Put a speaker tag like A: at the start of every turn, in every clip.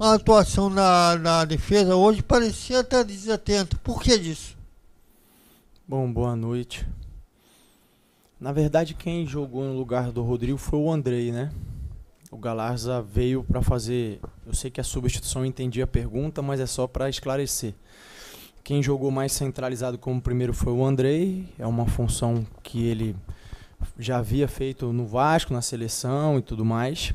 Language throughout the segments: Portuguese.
A: a atuação na defesa hoje parecia até desatento. Por que disso?
B: Bom, boa noite. Na verdade, quem jogou no lugar do Rodrigo foi o Andrei, né? O Galarza veio para fazer... Eu sei que a substituição, eu entendi a pergunta, mas é só para esclarecer. Quem jogou mais centralizado como primeiro foi o Andrei. É uma função que ele já havia feito no Vasco, na seleção e tudo mais.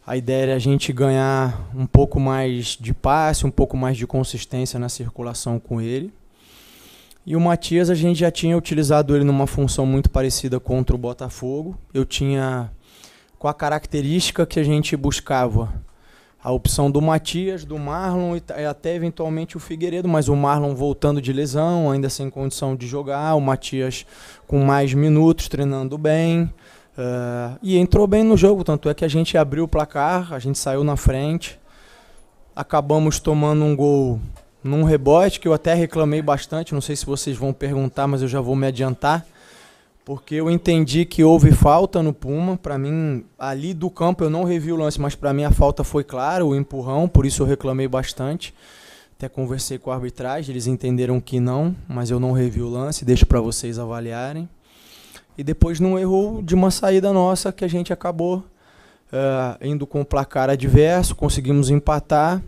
B: A ideia era a gente ganhar um pouco mais de passe, um pouco mais de consistência na circulação com ele. E o Matias, a gente já tinha utilizado ele numa função muito parecida contra o Botafogo. Eu tinha, com a característica que a gente buscava, a opção do Matias, do Marlon e até eventualmente o Figueiredo, mas o Marlon voltando de lesão, ainda sem condição de jogar, o Matias com mais minutos, treinando bem, e entrou bem no jogo, tanto é que a gente abriu o placar, a gente saiu na frente, acabamos tomando um gol num rebote, que eu até reclamei bastante, não sei se vocês vão perguntar, mas eu já vou me adiantar, porque eu entendi que houve falta no Puma. Para mim, ali do campo eu não revi o lance, mas para mim a falta foi clara, o empurrão, por isso eu reclamei bastante. Até conversei com a arbitragem, eles entenderam que não, mas eu não revi o lance, deixo para vocês avaliarem. E depois num erro de uma saída nossa, que a gente acabou indo com o placar adverso, conseguimos empatar.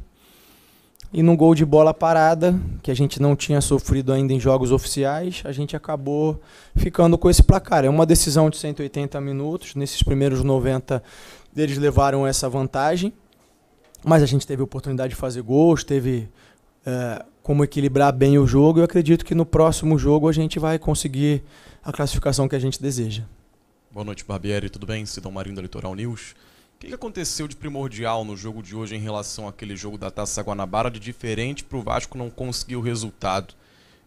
B: E no gol de bola parada, que a gente não tinha sofrido ainda em jogos oficiais, a gente acabou ficando com esse placar. É uma decisão de 180 minutos, nesses primeiros 90 eles levaram essa vantagem, mas a gente teve a oportunidade de fazer gols, teve como equilibrar bem o jogo. Eu acredito que no próximo jogo a gente vai conseguir a classificação que a gente deseja.
C: Boa noite, Barbieri, tudo bem? Sidão Marinho da Litoral News. O que aconteceu de primordial no jogo de hoje em relação àquele jogo da Taça Guanabara de diferente para o Vasco não conseguir o resultado?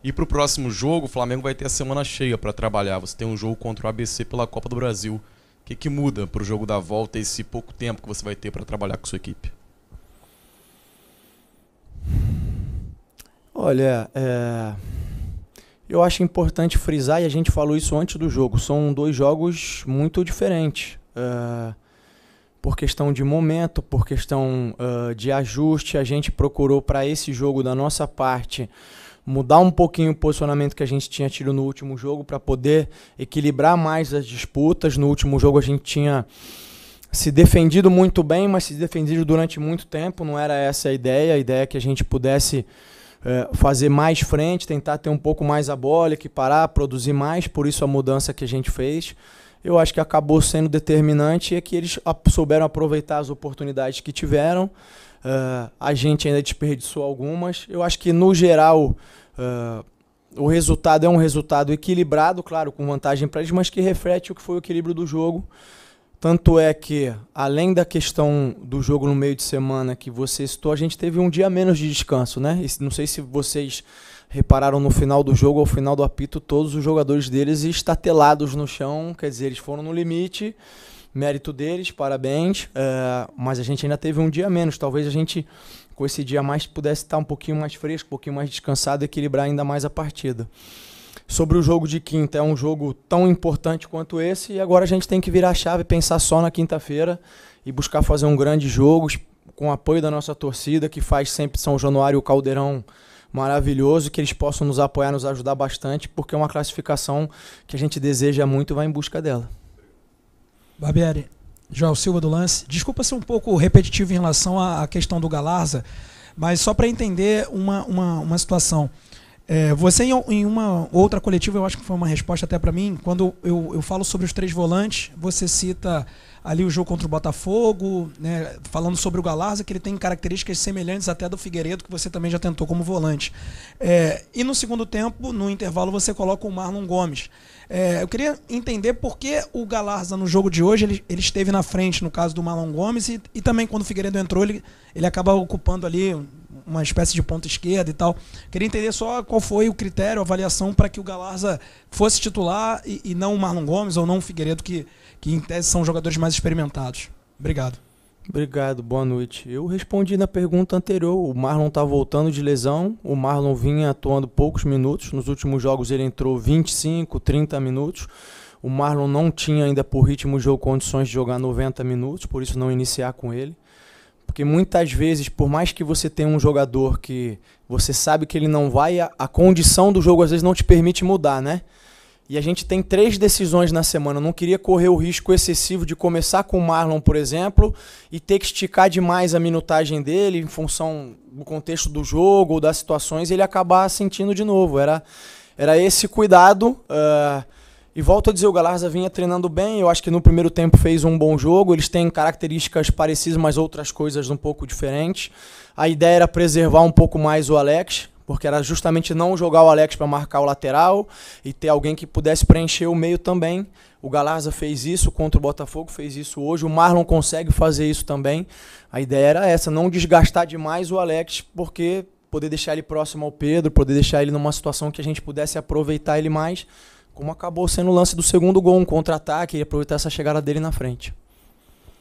C: E para o próximo jogo, o Flamengo vai ter a semana cheia para trabalhar. Você tem um jogo contra o ABC pela Copa do Brasil. O que muda para o jogo da volta esse pouco tempo que você vai ter para trabalhar com sua equipe?
B: Olha, eu acho importante frisar, e a gente falou isso antes do jogo, são dois jogos muito diferentes. Por questão de momento, por questão de ajuste, a gente procurou para esse jogo da nossa parte mudar um pouquinho o posicionamento que a gente tinha tido no último jogo para poder equilibrar mais as disputas. No último jogo a gente tinha se defendido muito bem, mas se defendido durante muito tempo, não era essa a ideia é que a gente pudesse fazer mais frente, tentar ter um pouco mais a bola, equiparar, produzir mais, por isso a mudança que a gente fez. Eu acho que acabou sendo determinante é que eles souberam aproveitar as oportunidades que tiveram. A gente ainda desperdiçou algumas. Eu acho que, no geral, o resultado é um resultado equilibrado, claro, com vantagem para eles, mas que reflete o que foi o equilíbrio do jogo. Tanto é que, além da questão do jogo no meio de semana que você citou, a gente teve um dia menos de descanso, né? Não sei se vocês repararam no final do jogo, ao final do apito, todos os jogadores deles estatelados no chão, quer dizer, eles foram no limite, mérito deles, parabéns, mas a gente ainda teve um dia menos, talvez a gente com esse dia a mais pudesse estar um pouquinho mais fresco, um pouquinho mais descansado e equilibrar ainda mais a partida. Sobre o jogo de quinta, é um jogo tão importante quanto esse, e agora a gente tem que virar a chave, pensar só na quinta-feira e buscar fazer um grande jogo com o apoio da nossa torcida, que faz sempre São Januário e o Caldeirão maravilhoso, que eles possam nos apoiar, nos ajudar bastante, porque é uma classificação que a gente deseja muito e vai em busca dela.
D: Barbieri, João Silva do Lance. Desculpa ser um pouco repetitivo em relação à questão do Galarza, mas só para entender uma situação. Você em uma outra coletiva, eu acho que foi uma resposta até para mim, quando eu falo sobre os três volantes, você cita ali o jogo contra o Botafogo, né, falando sobre o Galarza, que ele tem características semelhantes até do Figueiredo, que você também já tentou como volante. E no segundo tempo, no intervalo, você coloca o Marlon Gomes. Eu queria entender por que o Galarza no jogo de hoje ele esteve na frente, no caso do Marlon Gomes, e também quando o Figueiredo entrou, ele acaba ocupando ali uma espécie de ponta esquerda e tal. Queria entender só qual foi o critério, a avaliação para que o Galarza fosse titular e não o Marlon Gomes ou não o Figueiredo, que em tese são jogadores mais experimentados. Obrigado.
B: Obrigado, boa noite. Eu respondi na pergunta anterior, o Marlon está voltando de lesão, o Marlon vinha atuando poucos minutos, nos últimos jogos ele entrou 25, 30 minutos, o Marlon não tinha ainda por ritmo de jogo condições de jogar 90 minutos, por isso não iniciar com ele. Porque muitas vezes, por mais que você tenha um jogador que você sabe que ele não vai, a condição do jogo às vezes não te permite mudar, né? E a gente tem 3 decisões na semana. Eu não queria correr o risco excessivo de começar com o Marlon, por exemplo, e ter que esticar demais a minutagem dele em função do contexto do jogo ou das situações e ele acabar sentindo de novo. Era esse cuidado. E volto a dizer, o Galarza vinha treinando bem. Eu acho que no primeiro tempo fez um bom jogo. Eles têm características parecidas, mas outras coisas um pouco diferentes. A ideia era preservar um pouco mais o Alex, porque era justamente não jogar o Alex para marcar o lateral e ter alguém que pudesse preencher o meio também. O Galarza fez isso contra o Botafogo, fez isso hoje. O Marlon consegue fazer isso também. A ideia era essa, não desgastar demais o Alex, porque poder deixar ele próximo ao Pedro, poder deixar ele numa situação que a gente pudesse aproveitar ele mais, como acabou sendo o lance do segundo gol, um contra-ataque, e aproveitar essa chegada dele na frente.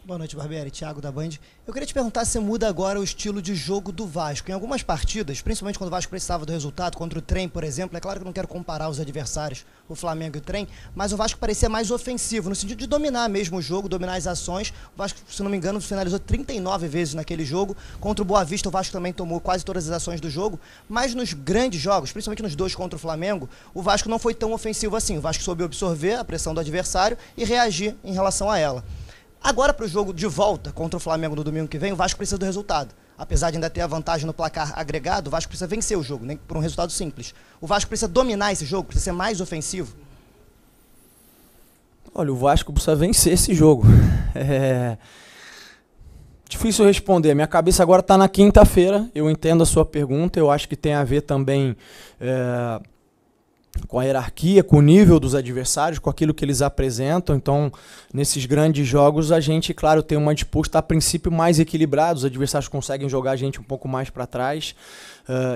E: Boa noite, Barbieri. Thiago da Band. Eu queria te perguntar se muda agora o estilo de jogo do Vasco. Em algumas partidas, principalmente quando o Vasco precisava do resultado, contra o Trem, por exemplo, é claro que eu não quero comparar os adversários, o Flamengo e o Trem, mas o Vasco parecia mais ofensivo, no sentido de dominar mesmo o jogo, dominar as ações. O Vasco, se não me engano, finalizou 39 vezes naquele jogo. Contra o Boa Vista, o Vasco também tomou quase todas as ações do jogo, mas nos grandes jogos, principalmente nos 2 contra o Flamengo, o Vasco não foi tão ofensivo assim. O Vasco soube absorver a pressão do adversário e reagir em relação a ela. Agora, para o jogo de volta contra o Flamengo no domingo que vem, o Vasco precisa do resultado. Apesar de ainda ter a vantagem no placar agregado, o Vasco precisa vencer o jogo, nem por um resultado simples. O Vasco precisa dominar esse jogo, precisa ser mais ofensivo.
B: Olha, o Vasco precisa vencer esse jogo. Difícil responder. Minha cabeça agora está na quinta-feira. Eu entendo a sua pergunta. Eu acho que tem a ver também com a hierarquia, com o nível dos adversários, com aquilo que eles apresentam. Então, nesses grandes jogos, a gente, claro, tem uma disputa a princípio mais equilibrada. Os adversários conseguem jogar a gente um pouco mais para trás.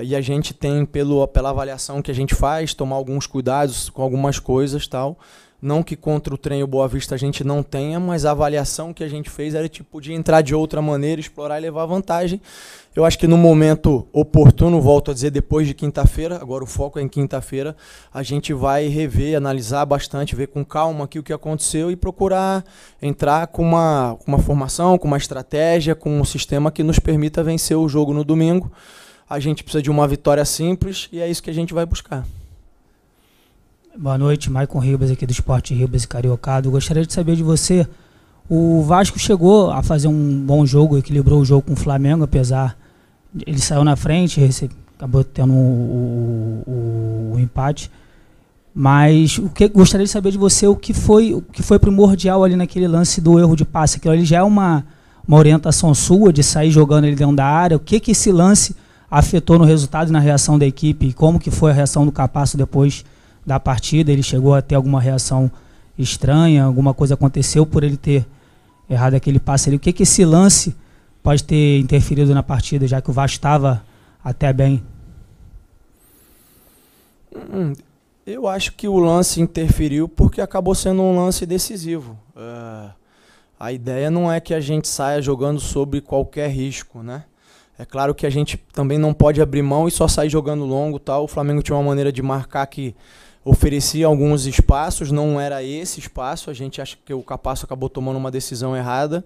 B: E a gente tem, pela avaliação que a gente faz, tomar alguns cuidados com algumas coisas, tal. Não que contra o Trem e o Boa Vista a gente não tenha, mas a avaliação que a gente fez era tipo de entrar de outra maneira, explorar e levar vantagem. Eu acho que no momento oportuno, volto a dizer, depois de quinta-feira, agora o foco é em quinta-feira, a gente vai rever, analisar bastante, ver com calma aqui o que aconteceu e procurar entrar com uma formação, com uma estratégia, com um sistema que nos permita vencer o jogo no domingo. A gente precisa de uma vitória simples e é isso que a gente vai buscar.
F: Boa noite, Maicon Ribas aqui do Esporte Ribas e Cariocado. Eu gostaria de saber de você, o Vasco chegou a fazer um bom jogo, equilibrou o jogo com o Flamengo, apesar de ele saiu na frente, acabou tendo o empate, mas gostaria de saber de você o que foi primordial ali naquele lance do erro de passe. Aquilo ali já é uma orientação sua de sair jogando ele dentro da área. O que esse lance afetou no resultado e na reação da equipe, e como que foi a reação do Capasso depois da partida? Ele chegou a ter alguma reação estranha, alguma coisa aconteceu por ele ter errado aquele passe ali? O que esse lance pode ter interferido na partida, já que o Vasco estava até bem?
B: Eu acho que o lance interferiu porque acabou sendo um lance decisivo. A ideia não é que a gente saia jogando sob qualquer risco, né? É claro que a gente também não pode abrir mão e só sair jogando longo, tal. O Flamengo tinha uma maneira de marcar que oferecia alguns espaços, não era esse espaço. A gente acha que o Capasso acabou tomando uma decisão errada.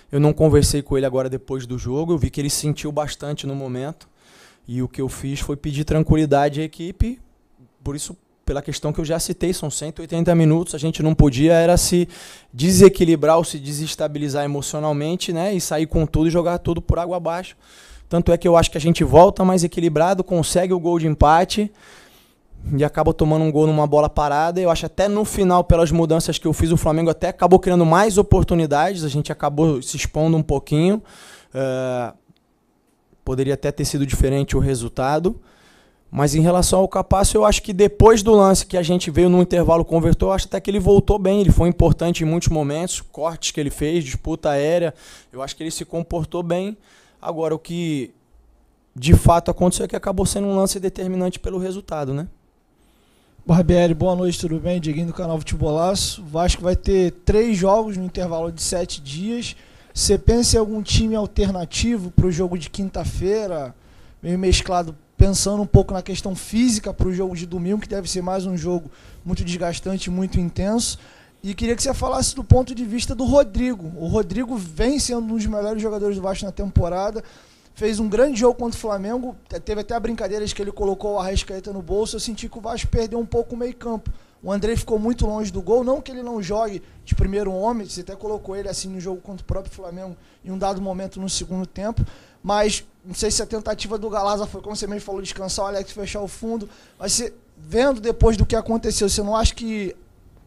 B: Eu não conversei com ele agora depois do jogo, eu vi que ele sentiu bastante no momento. E o que eu fiz foi pedir tranquilidade à equipe, por isso, pela questão que eu já citei, são 180 minutos, a gente não podia era se desequilibrar ou se desestabilizar emocionalmente, né, e sair com tudo e jogar tudo por água abaixo. Tanto é que eu acho que a gente volta mais equilibrado, consegue o gol de empate e acaba tomando um gol numa bola parada. Eu acho até no final, pelas mudanças que eu fiz, o Flamengo até acabou criando mais oportunidades, a gente acabou se expondo um pouquinho. Poderia até ter sido diferente o resultado. Mas em relação ao Capasso, eu acho que depois do lance que a gente veio no intervalo convertou, eu acho até que ele voltou bem, ele foi importante em muitos momentos, cortes que ele fez, disputa aérea, eu acho que ele se comportou bem. Agora, o que de fato aconteceu é que acabou sendo um lance determinante pelo resultado, né?
G: Barbieri, boa noite, tudo bem? Dieguinho do canal Futebolaço. O Vasco vai ter 3 jogos no intervalo de 7 dias. Você pensa em algum time alternativo para o jogo de quinta-feira, meio mesclado, pensando um pouco na questão física para o jogo de domingo, que deve ser mais um jogo muito desgastante, muito intenso? E queria que você falasse do ponto de vista do Rodrigo. O Rodrigo vem sendo um dos melhores jogadores do Vasco na temporada. Fez um grande jogo contra o Flamengo. Teve até a brincadeira de que ele colocou o Arrascaeta no bolso. Eu senti que o Vasco perdeu um pouco o meio campo. O Andrei ficou muito longe do gol. Não que ele não jogue de primeiro homem. Você até colocou ele assim no jogo contra o próprio Flamengo em um dado momento no segundo tempo. Mas não sei se a tentativa do Galarza foi, como você mesmo falou, descansar o Alex, fechar o fundo. Mas você, vendo depois do que aconteceu, você não acha que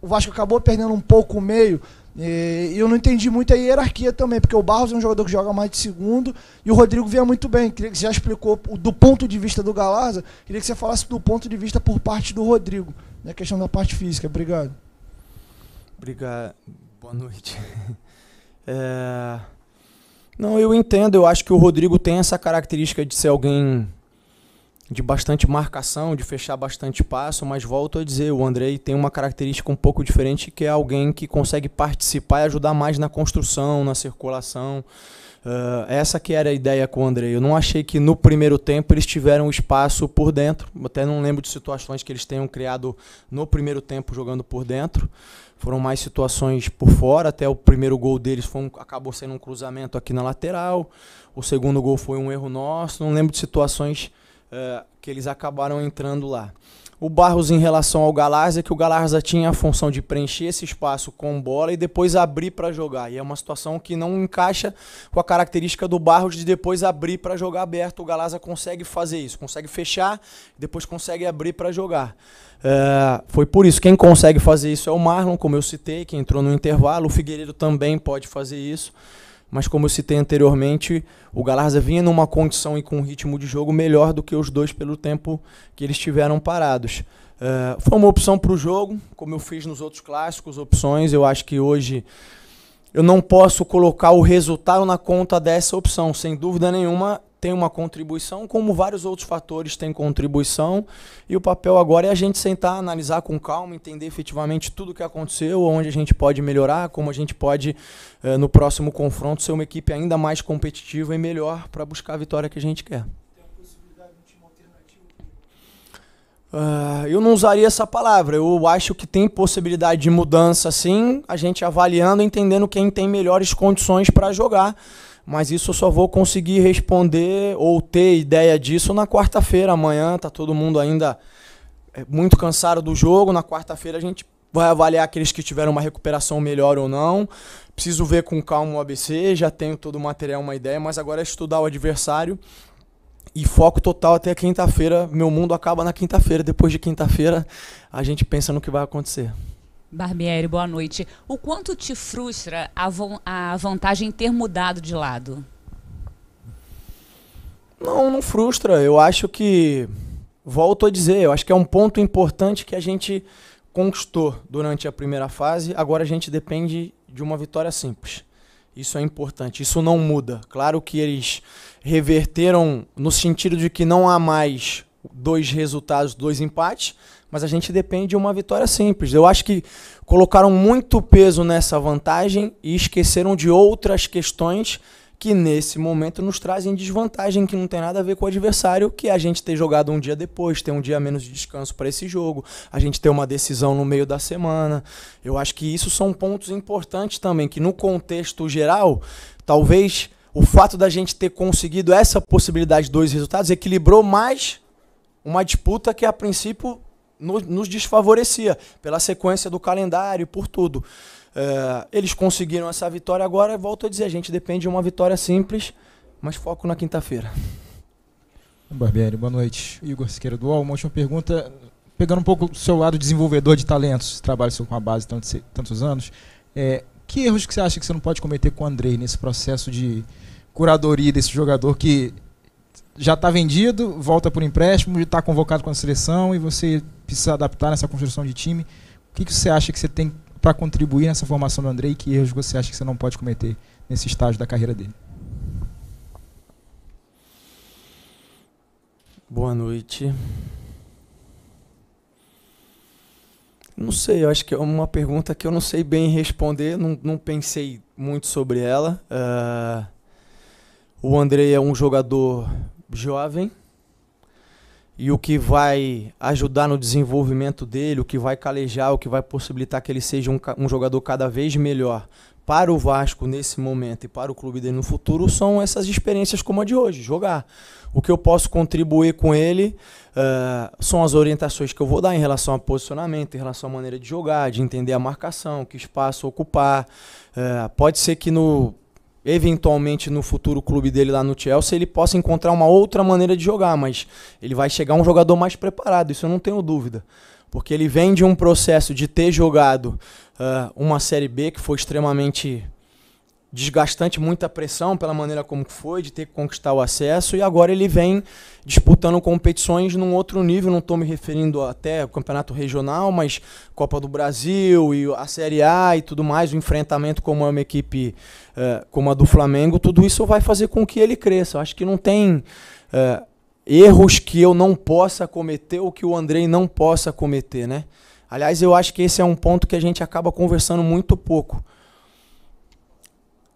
G: o Vasco acabou perdendo um pouco o meio? E eu não entendi muito a hierarquia também, porque o Barros é um jogador que joga mais de segundo e o Rodrigo vinha muito bem. Queria que você já explicou do ponto de vista do Galarza, queria que você falasse do ponto de vista por parte do Rodrigo, né, questão da parte física. Obrigado.
B: Obrigado. Boa noite. Não, eu entendo, eu acho que o Rodrigo tem essa característica de ser alguém de bastante marcação, de fechar bastante espaço, mas volto a dizer, o Andrei tem uma característica um pouco diferente, que é alguém que consegue participar e ajudar mais na construção, na circulação. Essa que era a ideia com o Andrei. Eu não achei que no primeiro tempo eles tiveram espaço por dentro, até não lembro de situações que eles tenham criado no primeiro tempo jogando por dentro. Foram mais situações por fora, até o primeiro gol deles acabou sendo um cruzamento aqui na lateral, o segundo gol foi um erro nosso, não lembro de situações que eles acabaram entrando lá. O Barros, em relação ao Galarza, que o Galarza tinha a função de preencher esse espaço com bola e depois abrir para jogar. E é uma situação que não encaixa com a característica do Barros de depois abrir para jogar aberto. O Galarza consegue fazer isso, consegue fechar, depois consegue abrir para jogar. Foi por isso. Quem consegue fazer isso é o Marlon, como eu citei, que entrou no intervalo. O Figueiredo também pode fazer isso. Mas como eu citei anteriormente, o Galarza vinha numa condição e com um ritmo de jogo melhor do que os dois pelo tempo que eles tiveram parados. Foi uma opção para o jogo, como eu fiz nos outros clássicos, opções. Eu acho que hoje eu não posso colocar o resultado na conta dessa opção. Sem dúvida nenhuma, tem uma contribuição, como vários outros fatores têm contribuição. E o papel agora é a gente sentar, analisar com calma, entender efetivamente tudo o que aconteceu, onde a gente pode melhorar, como a gente pode, no próximo confronto, ser uma equipe ainda mais competitiva e melhor para buscar a vitória que a gente quer.
G: Tem a possibilidade de um time alternativo?
B: Eu não usaria essa palavra. Eu acho que tem possibilidade de mudança, sim, a gente avaliando, entendendo quem tem melhores condições para jogar. Mas isso eu só vou conseguir responder ou ter ideia disso na quarta-feira. Amanhã está todo mundo ainda muito cansado do jogo. Na quarta-feira a gente vai avaliar aqueles que tiveram uma recuperação melhor ou não. Preciso ver com calma o ABC, já tenho todo o material, uma ideia, mas agora é estudar o adversário e foco total até quinta-feira. Meu mundo acaba na quinta-feira. Depois de quinta-feira a gente pensa no que vai acontecer.
H: Barbieri, boa noite. O quanto te frustra a vantagem ter mudado de lado?
B: Não frustra. Eu acho que, volto a dizer, eu acho que é um ponto importante que a gente conquistou durante a primeira fase. Agora a gente depende de uma vitória simples. Isso é importante, isso não muda. Claro que eles reverteram no sentido de que não há mais 2 resultados, 2 empates, mas a gente depende de uma vitória simples. Eu acho que colocaram muito peso nessa vantagem e esqueceram de outras questões que nesse momento nos trazem desvantagem, que não tem nada a ver com o adversário, que é a gente ter jogado um dia depois, ter um dia menos de descanso para esse jogo, a gente ter uma decisão no meio da semana. Eu acho que isso são pontos importantes também, que no contexto geral, talvez o fato da gente ter conseguido essa possibilidade de 2 resultados equilibrou mais uma disputa que a princípio nos desfavorecia, pela sequência do calendário e por tudo. Eles conseguiram essa vitória agora, volto a dizer, a gente depende de uma vitória simples, mas foco na quinta-feira.
I: Barbieri, boa noite. Igor Siqueira do UOL, uma última pergunta, pegando um pouco do seu lado desenvolvedor de talentos, trabalho com a base tantos anos, que erros que você acha que você não pode cometer com o Andrei nesse processo de curadoria desse jogador que já está vendido, volta por empréstimo, está convocado com a seleção e você precisa adaptar nessa construção de time? O que você acha que você tem para contribuir nessa formação do Andrei e que erros você acha que você não pode cometer nesse estágio da carreira dele?
B: Boa noite. Não sei, eu acho que é uma pergunta que eu não sei bem responder, não pensei muito sobre ela. O Andrei é um jogador jovem e o que vai ajudar no desenvolvimento dele, o que vai calejar, o que vai possibilitar que ele seja um jogador cada vez melhor para o Vasco nesse momento e para o clube dele no futuro, são essas experiências como a de hoje, jogar. O que eu posso contribuir com ele são as orientações que eu vou dar em relação a posicionamento, em relação à maneira de jogar, de entender a marcação, que espaço ocupar. Pode ser que eventualmente no futuro clube dele lá no Chelsea ele possa encontrar uma outra maneira de jogar, mas ele vai chegar um jogador mais preparado, isso eu não tenho dúvida. Porque ele vem de um processo de ter jogado uma Série B que foi extremamente desgastante, muita pressão pela maneira como foi, de ter que conquistar o acesso, e agora ele vem disputando competições num outro nível, não estou me referindo até ao campeonato regional, mas Copa do Brasil e a Série A e tudo mais, o enfrentamento como uma equipe como a do Flamengo, tudo isso vai fazer com que ele cresça. Eu acho que não tem erros que eu não possa cometer ou que o Andrei não possa cometer, né? Aliás, eu acho que esse é um ponto que a gente acaba conversando muito pouco.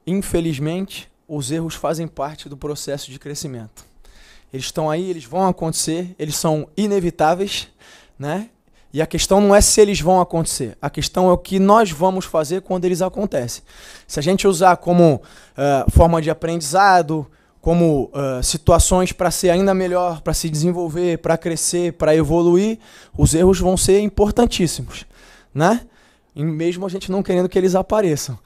B: Infelizmente, os erros fazem parte do processo de crescimento. Eles estão aí, eles vão acontecer, eles são inevitáveis, né? E a questão não é se eles vão acontecer, a questão é o que nós vamos fazer quando eles acontecem. Se a gente usar como forma de aprendizado, como situações para ser ainda melhor, para se desenvolver, para crescer, para evoluir, os erros vão ser importantíssimos, né? E mesmo a gente não querendo que eles apareçam.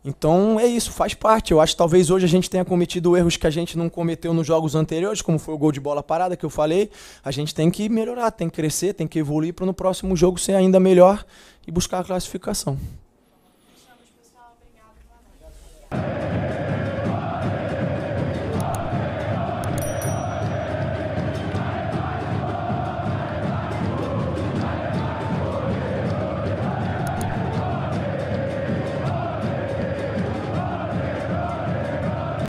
B: Então é isso, faz parte. Eu acho que talvez hoje a gente tenha cometido erros que a gente não cometeu nos jogos anteriores, como foi o gol de bola parada que eu falei. A gente tem que melhorar, tem que crescer, tem que evoluir para no próximo jogo ser ainda melhor e buscar a classificação.